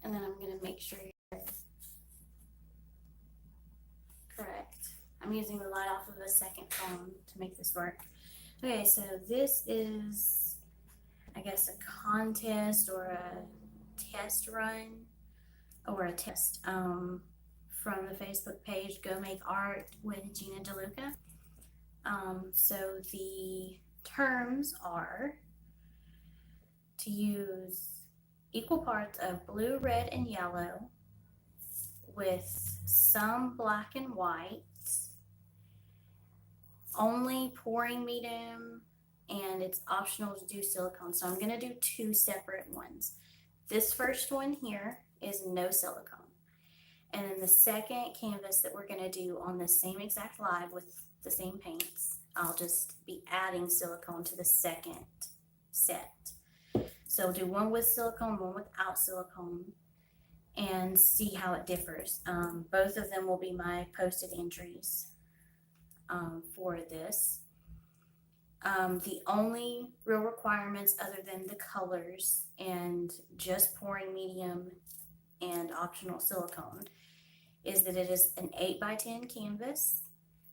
And then I'm going to make sure you're correct. I'm using the light off of a second phone to make this work. Okay, so this is, I guess, a contest or a test run or a test from the Facebook page Go Make Art with Gina DeLuca. So the terms are to use equal parts of blue, red, and yellow with some black and white, only pouring medium, and it's optional to do silicone. So I'm going to do two separate ones. This first one here is no silicone. And then the second canvas that we're going to do on the same exact live with the same paints, I'll just be adding silicone to the second set. So we'll do one with silicone, one without silicone, and see how it differs. Both of them will be my posted entries for this. The only real requirements other than the colors and just pouring medium and optional silicone is that it is an 8x10 canvas.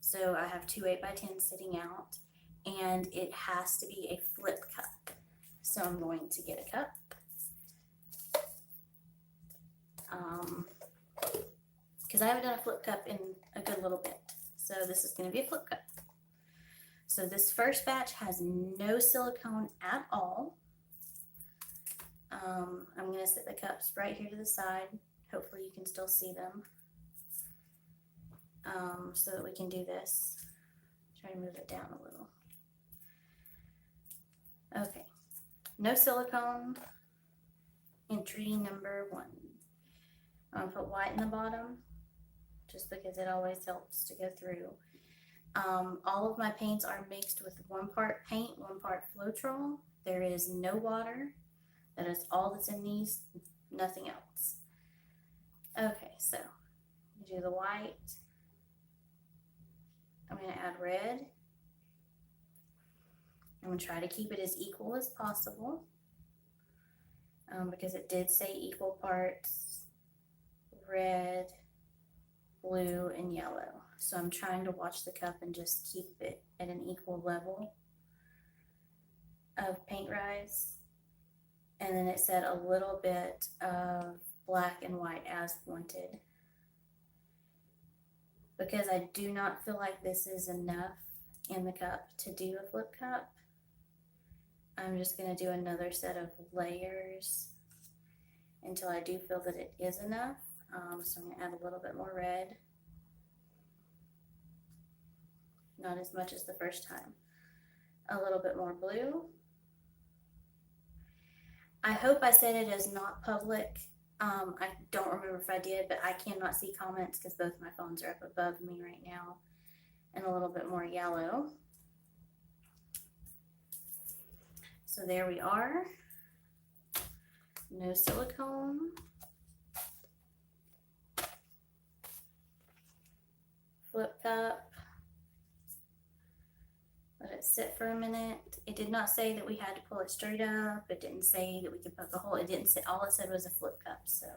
So I have two 8x10s sitting out, and it has to be a flip cup. So I'm going to get a cup. Because I haven't done a flip cup in a good little bit. So this is going to be a flip cup. So this first batch has no silicone at all. I'm going to set the cups right here to the side. Hopefully you can still see them. So that we can do this. Try to move it down a little. Okay. No silicone. Entry number 1. I'm going to put white in the bottom just because it always helps to go through. All of my paints are mixed with 1 part paint, 1 part Floetrol. There is no water. That is all that's in these, nothing else. Okay, so you do the white. I'm going to add red. I'm going to try to keep it as equal as possible because it did say equal parts red, blue, and yellow. So I'm trying to watch the cup and just keep it at an equal level of paint rise. And then it said a little bit of black and white as wanted. Because I do not feel like this is enough in the cup to do a flip cup, I'm just going to do another set of layers until I do feel that it is enough. So I'm going to add a little bit more red. Not as much as the first time. A little bit more blue. I hope I said it as not public. I don't remember if I did, but I cannot see comments because both my phones are up above me right now. And a little bit more yellow. So there we are. No silicone. Flip cup. Let it sit for a minute. It did not say that we had to pull it straight up. It didn't say that we could poke a hole. It didn't say, all it said was a flip cup. So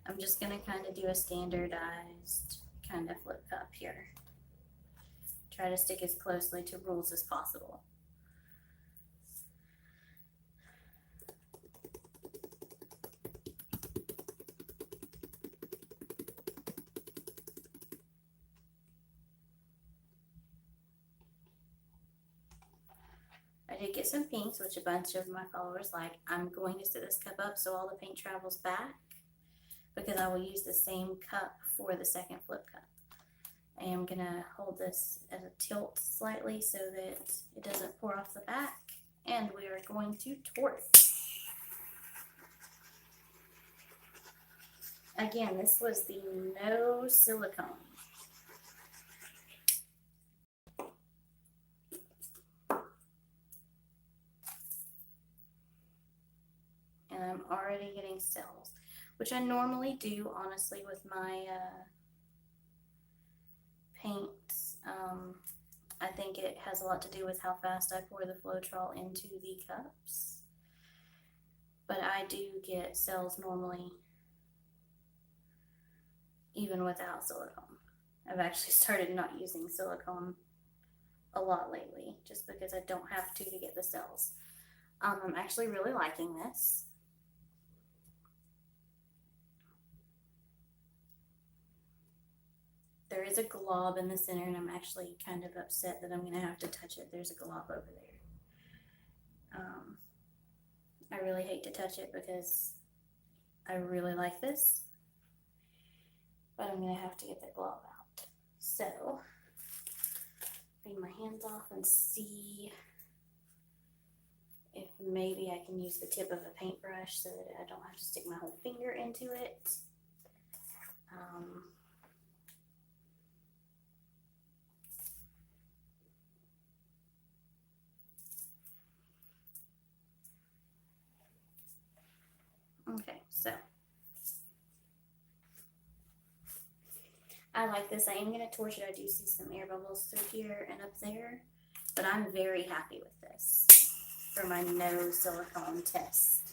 I'm just going to kind of do a standardized kind of flip cup here. Try to stick as closely to rules as possible. I did get some pinks, which a bunch of my followers like. I'm going to set this cup up so all the paint travels back because I will use the same cup for the second flip cup. I am going to hold this at a tilt slightly so that it doesn't pour off the back, and we are going to torch. Again, this was the no silicone. And I'm already getting cells, which I normally do, honestly, with my paints. I think it has a lot to do with how fast I pour the Floetrol into the cups. But I do get cells normally even without silicone. I've actually started not using silicone a lot lately, just because I don't have to get the cells. I'm actually really liking this. There is a glob in the center, and I'm actually kind of upset that I'm going to have to touch it. There's a glob over there. I really hate to touch it because I really like this, but I'm going to have to get the glob out. So, bring my hands off and see if maybe I can use the tip of a paintbrush so that I don't have to stick my whole finger into it. Okay, so I like this. I am going to torch it. I do see some air bubbles through here and up there, but I'm very happy with this for my no silicone test.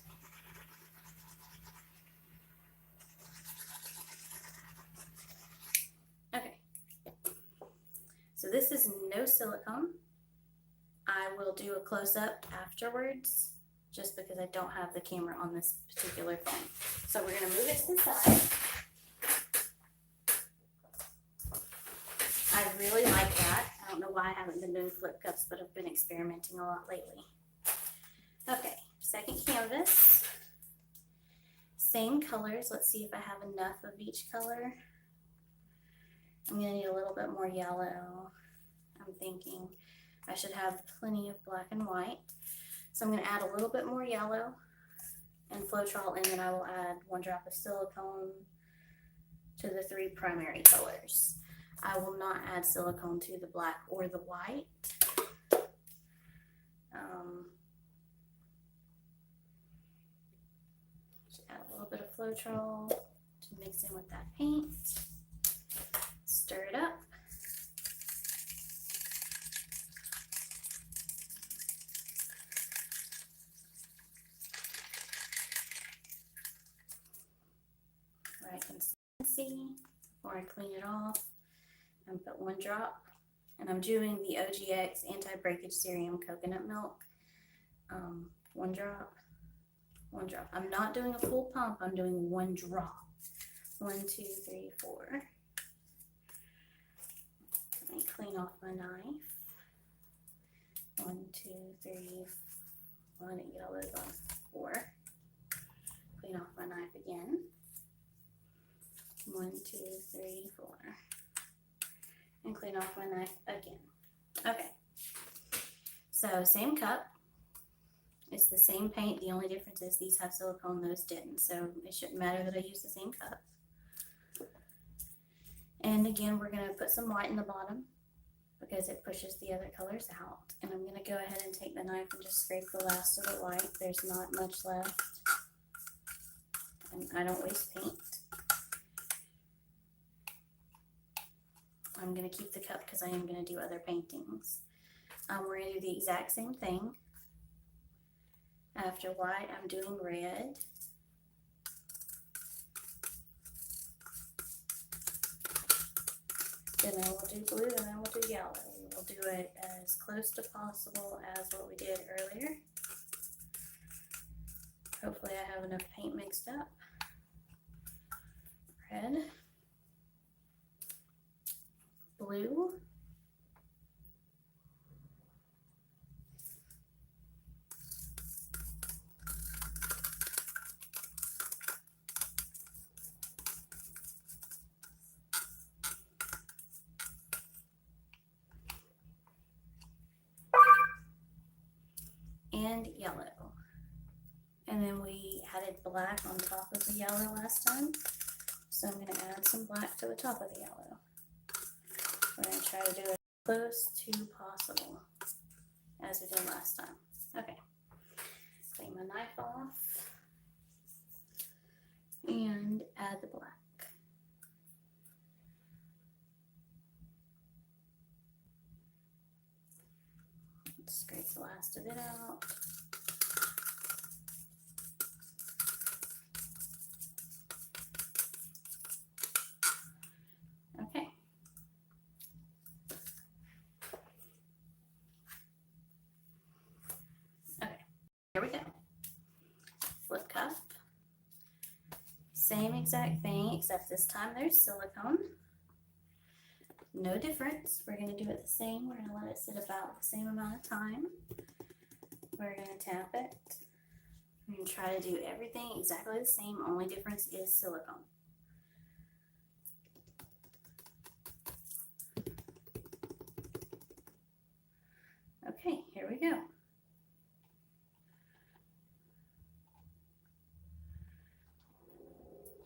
Okay, so this is no silicone. I will do a close-up afterwards, just because I don't have the camera on this particular phone. So we're going to move it to the side. I really like that. I don't know why I haven't been doing flip cups, but I've been experimenting a lot lately. Okay, second canvas. Same colors. Let's see if I have enough of each color. I'm going to need a little bit more yellow. I'm thinking I should have plenty of black and white. So I'm going to add a little bit more yellow and Floetrol, and then I will add 1 drop of silicone to the 3 primary colors. I will not add silicone to the black or the white. Just add a little bit of Floetrol to mix in with that paint. Stir it up. Right consistency before I clean it off, and put 1 drop. And I'm doing the OGX anti-breakage serum coconut milk. 1 drop, 1 drop. I'm not doing a full pump, I'm doing 1 drop. 1, 2, 3, 4. Let me clean off my knife. 1, 2, 3, 4. I need to get all those on 4. Clean off my knife again. 1, 2, 3, 4. And clean off my knife again. Okay. So same cup. It's the same paint. The only difference is these have silicone, those didn't. So it shouldn't matter that I use the same cup. And again, we're going to put some white in the bottom because it pushes the other colors out. And I'm going to go ahead and take the knife and just scrape the last of the white. There's not much left. And I don't waste paint. I'm going to keep the cup because I am going to do other paintings. We're going to do the exact same thing. After white, I'm doing red. Then I will do blue, and I will do yellow. We'll do it as close to possible as what we did earlier. Hopefully I have enough paint mixed up. Red. Blue. And yellow. And then we added black on top of the yellow last time. So I'm going to add some black to the top of the yellow. We're going to try to do it as close to possible as we did last time. Okay. Clean my knife off. And add the black. Scrape the last of it out. same exact thing, except this time there's silicone. No difference. We're going to do it the same. We're going to let it sit about the same amount of time. We're going to tap it. We're going to try to do everything exactly the same. Only difference is silicone. Okay, here we go.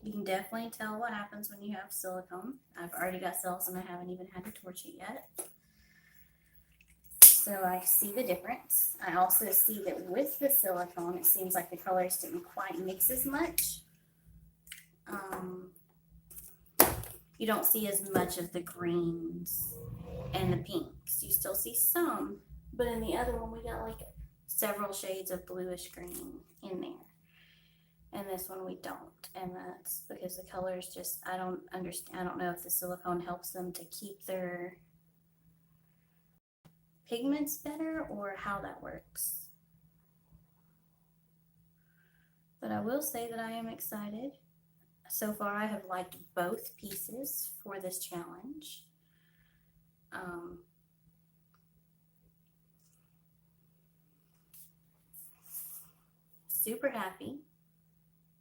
You can definitely tell what happens when you have silicone. I've already got cells and I haven't even had to torch it yet. So I see the difference. I also see that with the silicone, it seems like the colors didn't quite mix as much. You don't see as much of the greens and the pinks. You still see some, but in the other one, we got like several shades of bluish green in there. And this one we don't, and that's because the colors just, I don't understand. I don't know if the silicone helps them to keep their pigments better or how that works. But I will say that I am excited. So far I have liked both pieces for this challenge. Super happy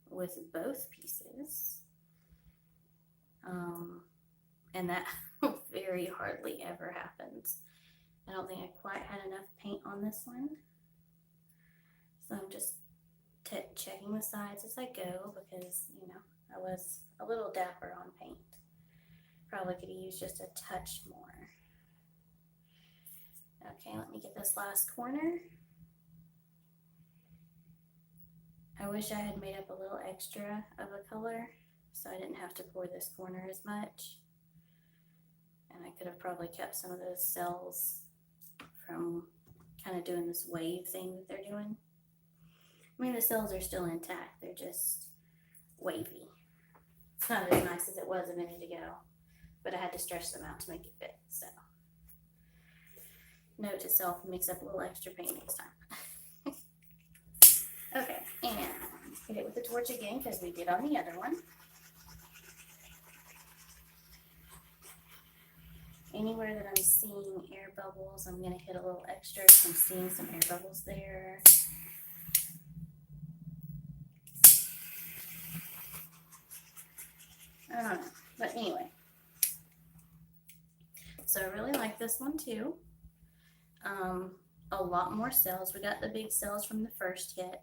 with both pieces. And that very hardly ever happens. I don't think I quite had enough paint on this one. So I'm just checking the sides as I go because, you know, I was a little dapper on paint. Probably could have used just a touch more. Okay, let me get this last corner. I wish I had made up a little extra of a color so I didn't have to pour this corner as much. And I could have probably kept some of those cells from kind of doing this wave thing that they're doing. I mean, the cells are still intact. They're just wavy. It's not as nice as it was a minute ago, but I had to stretch them out to make it fit. So, note to self, mix up a little extra paint next time. Okay, and hit it with the torch again because we did on the other one. Anywhere that I'm seeing air bubbles, I'm going to hit a little extra because I'm seeing some air bubbles there. I don't know, but anyway. So I really like this one too. A lot more cells. We got the big cells from the first hit,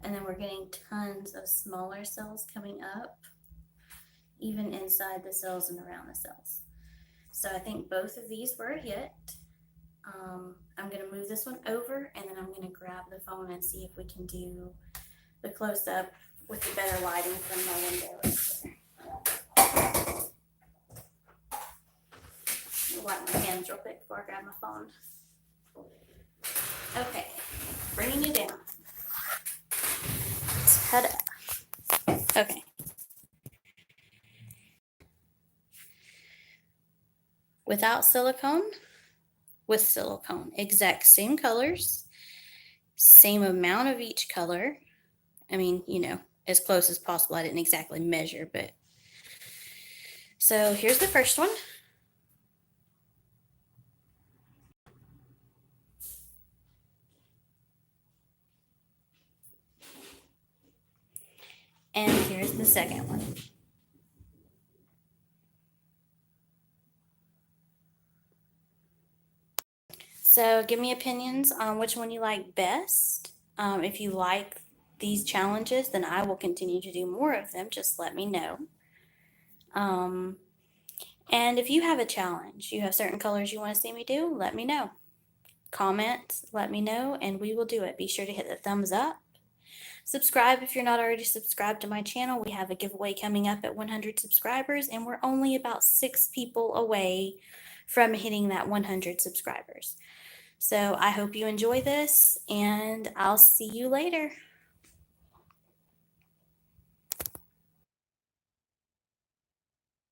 and then we're getting tons of smaller cells coming up, even inside the cells and around the cells. So I think both of these were a hit. I'm going to move this one over, and then I'm going to grab the phone and see if we can do the close-up with the better lighting from my window right here. I'll wipe my hands real quick before I grab my phone. Okay, bringing you down. Ta-da. Okay. Without silicone, with silicone. Exact same colors, same amount of each color. I mean, you know, as close as possible. I didn't exactly measure, but. So here's the first one. And here's the second one. So give me opinions on which one you like best. If you like these challenges, then I will continue to do more of them. Just let me know. And if you have a challenge, you have certain colors you want to see me do, let me know. Comment, let me know, and we will do it. Be sure to hit the thumbs up. Subscribe if you're not already subscribed to my channel. We have a giveaway coming up at 100 subscribers, and we're only about 6 people away from hitting that 100 subscribers. So I hope you enjoy this, and I'll see you later.